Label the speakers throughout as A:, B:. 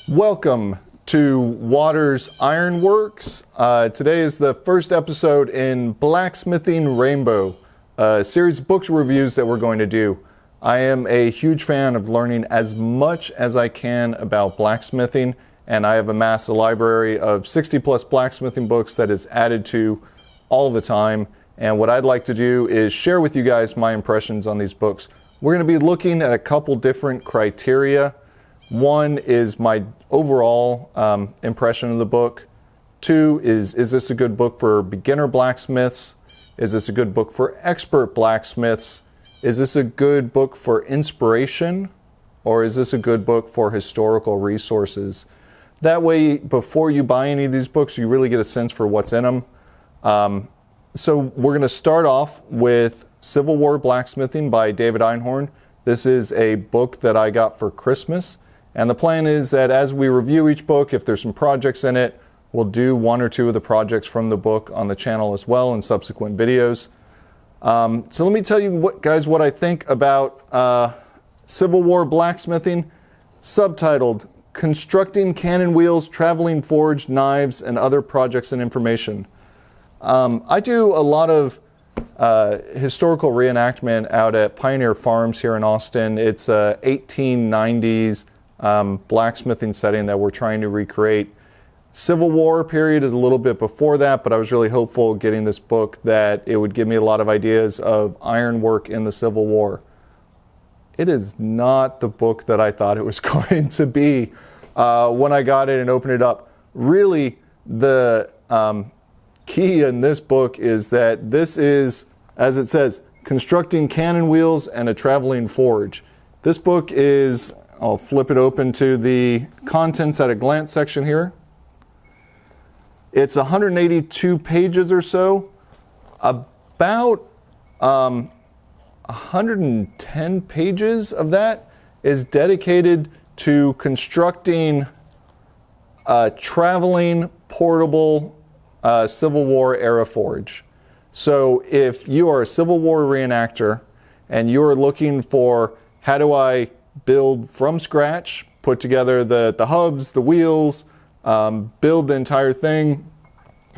A: Welcome to Water's Ironworks. Today is the first episode in Blacksmithing Rainbow, a series of books reviews that we're going to do. I am a huge fan of learning as much as I can about blacksmithing, and I have amassed a library of 60 plus blacksmithing books that is added to all the time. And what I'd like to do is share with you guys my impressions on these books. We're going to be looking at a couple different criteria. One is my overall impression of the book. Two is this a good book for beginner blacksmiths? Is this a good book for expert blacksmiths? Is this a good book for inspiration? Or is this a good book for historical resources? That way, before you buy any of these books, you really get a sense for what's in them. So we're going to start off with Civil War Blacksmithing by David Einhorn. This is a book that I got for Christmas. And the plan is that as we review each book, if there's some projects in it, we'll do one or two of the projects from the book on the channel as well in subsequent videos. So let me tell you, what I think about Civil War Blacksmithing, subtitled Constructing Cannon Wheels, Traveling Forge, Knives, and Other Projects and Information. I do a lot of historical reenactment out at Pioneer Farms here in Austin. It's a 1890s blacksmithing setting that we're trying to recreate. Civil War period is a little bit before that, but I was really hopeful getting this book that it would give me a lot of ideas of ironwork in the Civil War. It is not the book that I thought it was going to be when I got it and opened it up. Really, the key in this book is that this is, as it says, constructing cannon wheels and a traveling forge. This book is, I'll flip it open to the contents at a glance section here. It's 182 pages or so. About 110 pages of that is dedicated to constructing a traveling, portable Civil War era forge. So if you are a Civil War reenactor and you're looking for how do I build from scratch, put together the hubs, the wheels, build the entire thing,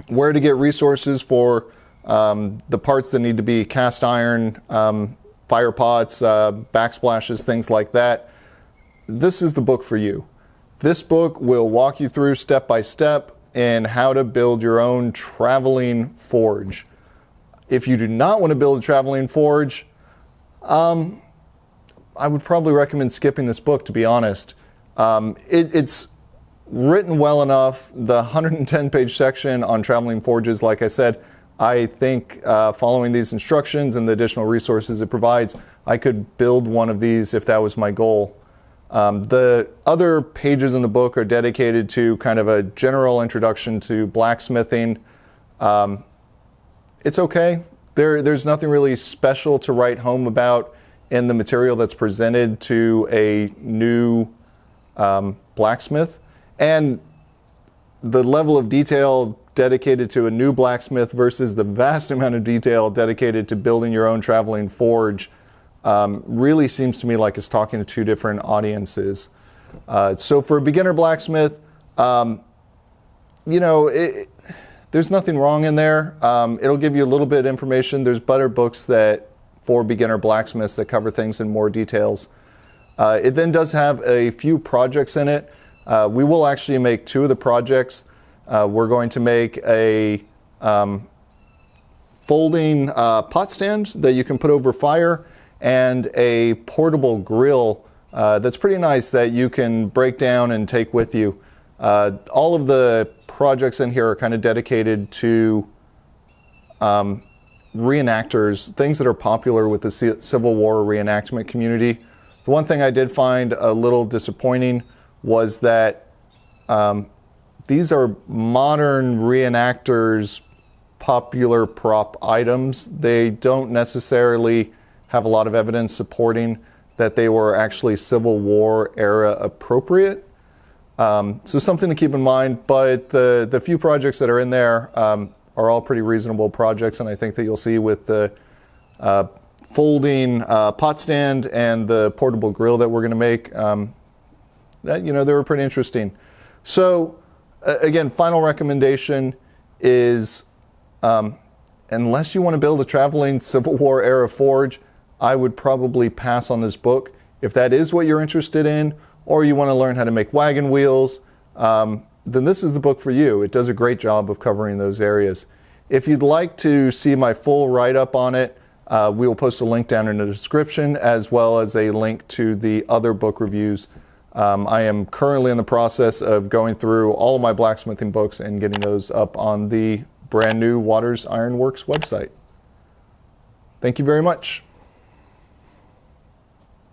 A: where to get resources for the parts that need to be cast iron, fire pots, backsplashes, things like that, this is the book for you. This book will walk you through step by step in how to build your own traveling forge. If you do not want to build a traveling forge, I would probably recommend skipping this book, to be honest. It's written well enough. The 110-page section on traveling forges, like I said, I think following these instructions and the additional resources it provides, I could build one of these if that was my goal. The other pages in the book are dedicated to kind of a general introduction to blacksmithing. It's okay. There's nothing really special to write home about in the material that's presented to a new blacksmith. And the level of detail dedicated to a new blacksmith versus the vast amount of detail dedicated to building your own traveling forge really seems to me like it's talking to two different audiences. So for a beginner blacksmith, there's nothing wrong in there. It'll give you a little bit of information. There's better books for beginner blacksmiths that cover things in more details. It then does have a few projects in it. We will actually make two of the projects. We're going to make a folding pot stand that you can put over fire and a portable grill that's pretty nice that you can break down and take with you. All of the projects in here are kind of dedicated to reenactors, things that are popular with the Civil War reenactment community. The one thing I did find a little disappointing was that these are modern reenactors' popular prop items. They don't necessarily have a lot of evidence supporting that they were actually Civil War era appropriate. So something to keep in mind, but the few projects that are in there are all pretty reasonable projects, and I think that you'll see with the folding pot stand and the portable grill that we're going to make, that, they were pretty interesting. So again, final recommendation is, unless you want to build a traveling Civil War era forge, I would probably pass on this book. If that is what you're interested in, or you want to learn how to make wagon wheels, then this is the book for you. It does a great job of covering those areas. If you'd like to see my full write-up on it, we will post a link down in the description, as well as a link to the other book reviews. I am currently in the process of going through all of my blacksmithing books and getting those up on the brand new Waters Iron Works website. Thank you very much.